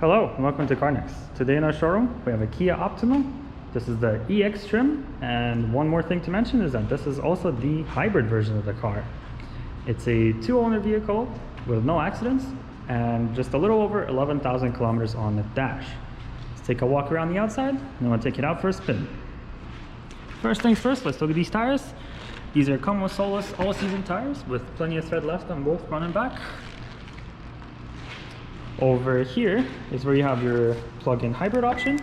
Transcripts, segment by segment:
Hello and welcome to Carnex. Today in our showroom we have a Kia Optima. This is the EX trim, and one more thing to mention is that this is also the hybrid version of the car. It's a two-owner vehicle with no accidents and just a little over 11,000 kilometers on the dash. Let's take a walk around the outside and then we'll take it out for a spin. First things first, let's look at these tires. These are Como Solus all-season tires with plenty of tread left on both front and back. Over here is where you have your plug-in hybrid option.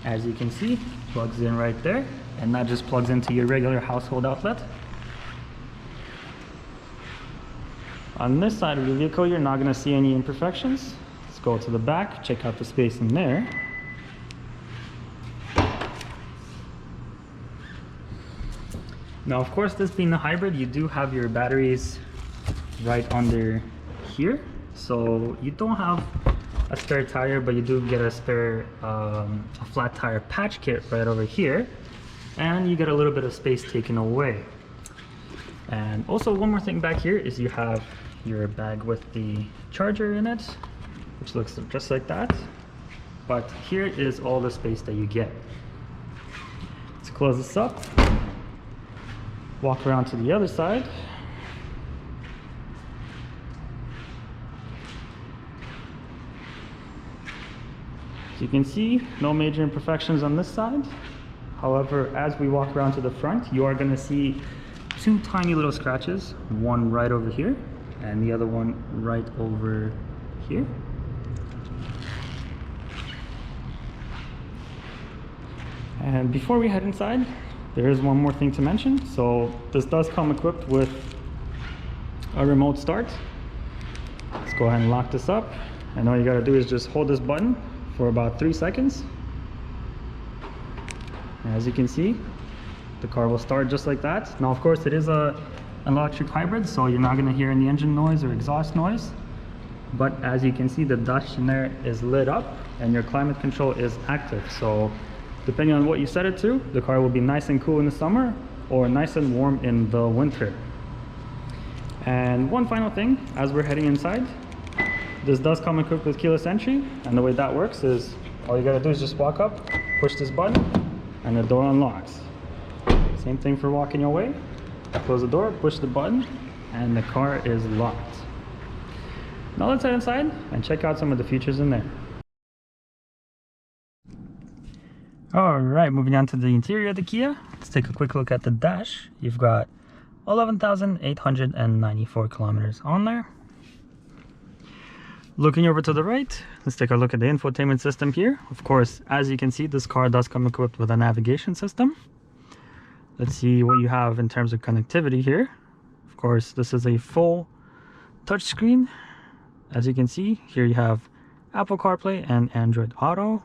As you can see, plugs in right there, and that just plugs into your regular household outlet. On this side of the vehicle, you're not going to see any imperfections. Let's go to the back, check out the space in there. Now, of course, this being the hybrid, you do have your batteries right under here, so you don't have a spare tire, but you do get a spare a flat tire patch kit right over here, and you get a little bit of space taken away. And also one more thing back here is you have your bag with the charger in it, which looks just like that, but here is all the space that you get. Let's close this up, walk around to the other side. As you can see, no major imperfections on this side. However, as we walk around to the front, you are going to see two tiny little scratches, one right over here and the other one right over here. And before we head inside, there is one more thing to mention. So this does come equipped with a remote start. Let's go ahead and lock this up, and all you got to do is just hold this button for about 3 seconds. And as you can see, the car will start just like that. Now, of course, it is an electric hybrid, so you're not going to hear any engine noise or exhaust noise. But as you can see, the dash in there is lit up and your climate control is active. So depending on what you set it to, the car will be nice and cool in the summer or nice and warm in the winter. And one final thing, as we're heading inside, this does come equipped with keyless entry, and the way that works is all you gotta do is just walk up, push this button, and the door unlocks. Same thing for walking away. Close the door, push the button, and the car is locked. Now let's head inside and check out some of the features in there. Alright, moving on to the interior of the Kia. Let's take a quick look at the dash. You've got 11,894 kilometers on there. Looking over to the right, let's take a look at the infotainment system here. Of course, as you can see, this car does come equipped with a navigation system. Let's see what you have in terms of connectivity here. Of course, this is a full touchscreen. As you can see, here you have Apple CarPlay and Android Auto.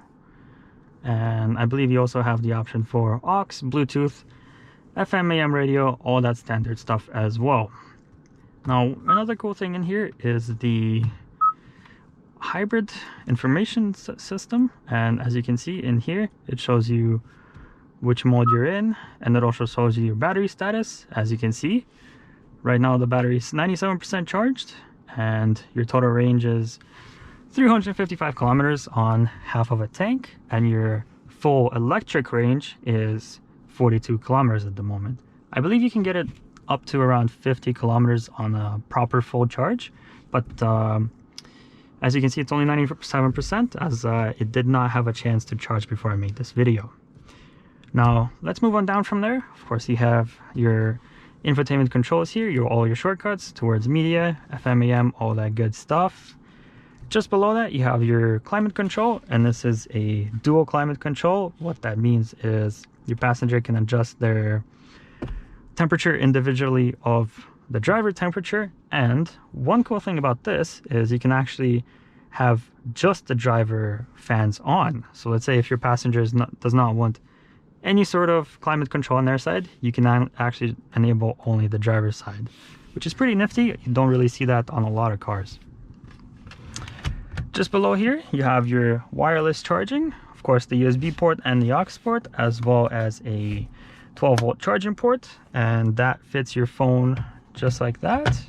And I believe you also have the option for aux, Bluetooth, FM, AM radio, all that standard stuff as well. Now, another cool thing in here is the hybrid information system, and as you can see in here, it shows you which mode you're in, and it also shows you your battery status. As you can see, right now the battery is 97% charged, and your total range is 355 kilometers on half of a tank, and your full electric range is 42 kilometers at the moment. I believe you can get it up to around 50 kilometers on a proper full charge, but as you can see, it's only 97% as it did not have a chance to charge before I made this video. Now, let's move on down from there. Of course, you have your infotainment controls here, all your shortcuts towards media, FM, AM, all that good stuff. Just below that, you have your climate control, and this is a dual climate control. What that means is your passenger can adjust their temperature individually of the driver temperature. And one cool thing about this is you can actually have just the driver fans on. So let's say if your passenger does not want any sort of climate control on their side, you can actually enable only the driver's side, which is pretty nifty. You don't really see that on a lot of cars. Just below here, you have your wireless charging, of course the USB port and the aux port, as well as a 12-volt charging port, and that fits your phone just like that.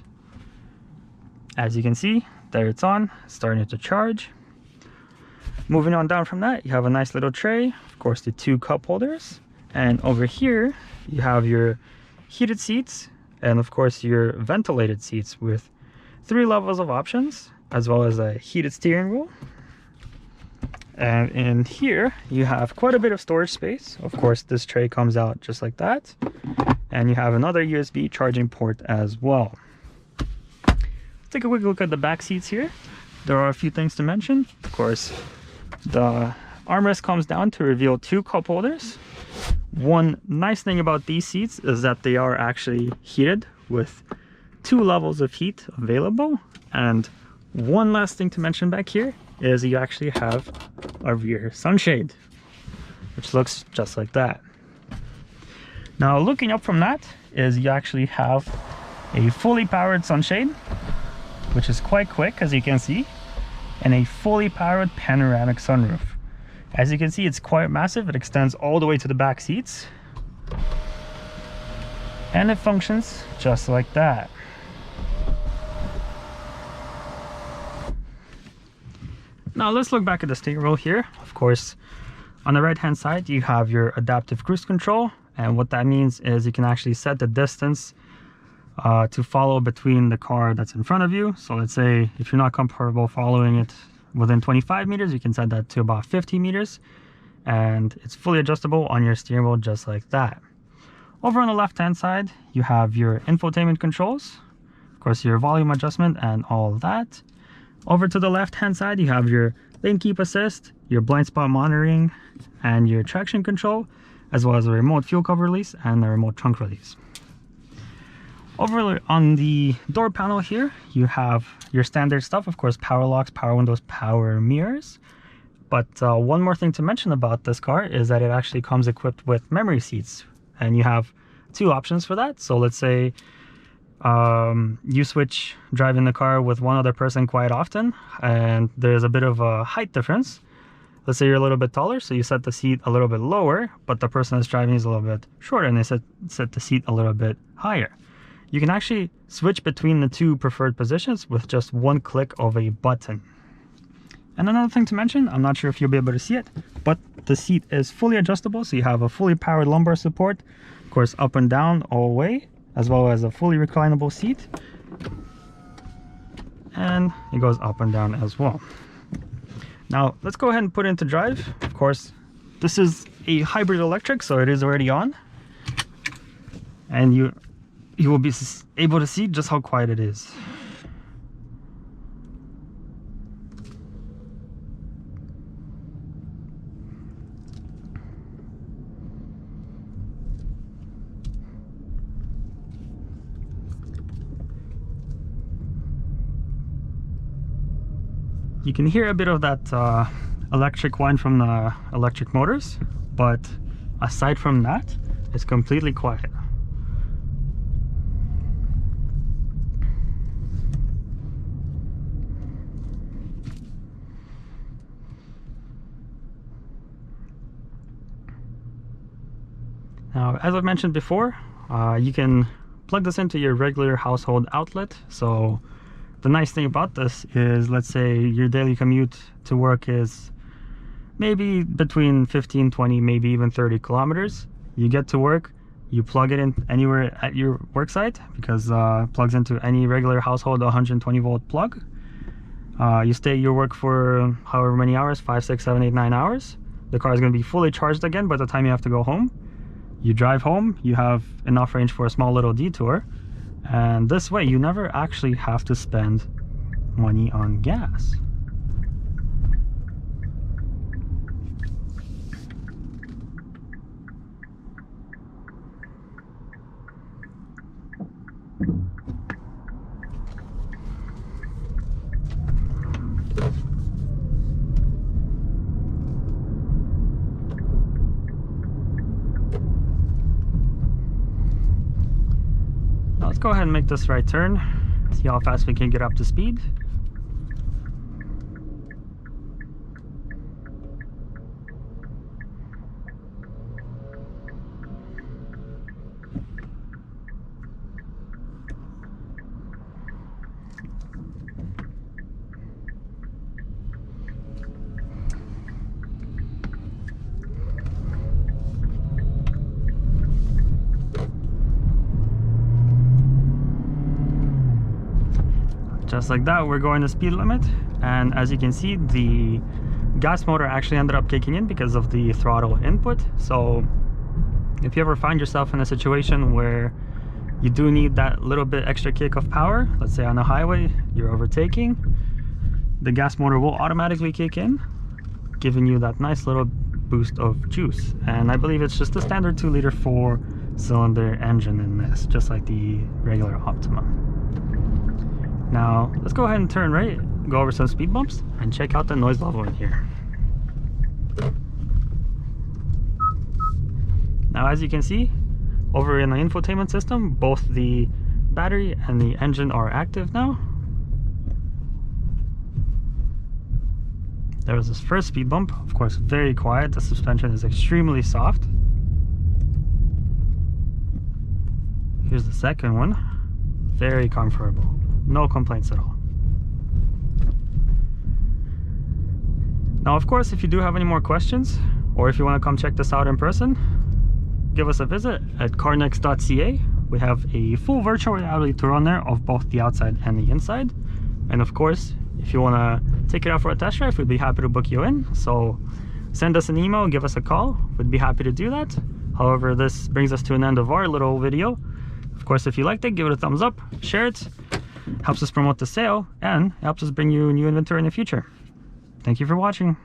As you can see, There it's on, starting to charge. Moving on down from that, you have a nice little tray, of course the 2 cup holders, and over here you have your heated seats and of course your ventilated seats with 3 levels of options, as well as a heated steering wheel. And in here you have quite a bit of storage space. Of course this tray comes out just like that, and you have another USB charging port as well. Let's take a quick look at the back seats here. There are a few things to mention. Of course, the armrest comes down to reveal 2 cup holders. One nice thing about these seats is that they are actually heated with 2 levels of heat available. And one last thing to mention back here is you actually have a rear sunshade, which looks just like that. Now looking up from that is you actually have a fully powered sunshade, which is quite quick as you can see, and a fully powered panoramic sunroof. As you can see, it's quite massive. It extends all the way to the back seats, and it functions just like that. Now let's look back at the steering wheel here. Of course, on the right hand side you have your adaptive cruise control, and what that means is you can actually set the distance to follow between the car that's in front of you. So let's say if you're not comfortable following it within 25 meters, you can set that to about 50 meters, and it's fully adjustable on your steering wheel just like that. Over on the left hand side you have your infotainment controls, of course your volume adjustment and all of that. Over to the left hand side you have your lane keep assist, your blind spot monitoring, and your traction control, as well as a remote fuel cover release and the remote trunk release. Over on the door panel here you have your standard stuff, of course power locks, power windows, power mirrors. But one more thing to mention about this car is that it actually comes equipped with memory seats, and you have 2 options for that. So let's say you switch driving the car with one other person quite often, and there's a bit of a height difference. Let's say you're a little bit taller, so you set the seat a little bit lower, but the person that's driving is a little bit shorter, and they set the seat a little bit higher. You can actually switch between the 2 preferred positions with just 1 click of a button. And another thing to mention, I'm not sure if you'll be able to see it, but the seat is fully adjustable, so you have a fully powered lumbar support, of course up and down all the way, as well as a fully reclinable seat, and it goes up and down as well. Now let's go ahead and put it into drive. Of course this is a hybrid electric, so it is already on, and you will be able to see just how quiet it is. You can hear a bit of that electric whine from the electric motors, but aside from that, it's completely quiet. Now, as I've mentioned before, you can plug this into your regular household outlet. So the nice thing about this is, let's say your daily commute to work is maybe between 15, 20, maybe even 30 kilometers. You get to work, you plug it in anywhere at your work site, because it plugs into any regular household 120 volt plug. You stay at your work for however many hours, 5, 6, 7, 8, 9 hours. The car is going to be fully charged again by the time you have to go home. You drive home, you have enough range for a small little detour, and this way you never actually have to spend money on gas. Let's go ahead and make this right turn, see how fast we can get up to speed. Just like that, we're going the speed limit, and as you can see, the gas motor actually ended up kicking in because of the throttle input. So if you ever find yourself in a situation where you do need that little bit extra kick of power, let's say on a highway, you're overtaking, the gas motor will automatically kick in, giving you that nice little boost of juice. And I believe it's just a standard 2-liter 4-cylinder engine in this, just like the regular Optima. Now, let's go ahead and turn right, go over some speed bumps, and check out the noise level in here. Now, as you can see, over in the infotainment system, both the battery and the engine are active now. There was this first speed bump, of course, very quiet. The suspension is extremely soft. Here's the second one, very comfortable. No complaints at all. Now, of course, if you do have any more questions, or if you want to come check this out in person, give us a visit at Carnex.ca. We have a full virtual reality tour on there of both the outside and the inside. And of course, if you want to take it out for a test drive, we'd be happy to book you in. So send us an email, give us a call. We'd be happy to do that. However, this brings us to an end of our little video. Of course, if you liked it, give it a thumbs up, share it. Helps us promote the sale, and helps us bring you new inventory in the future. Thank you for watching.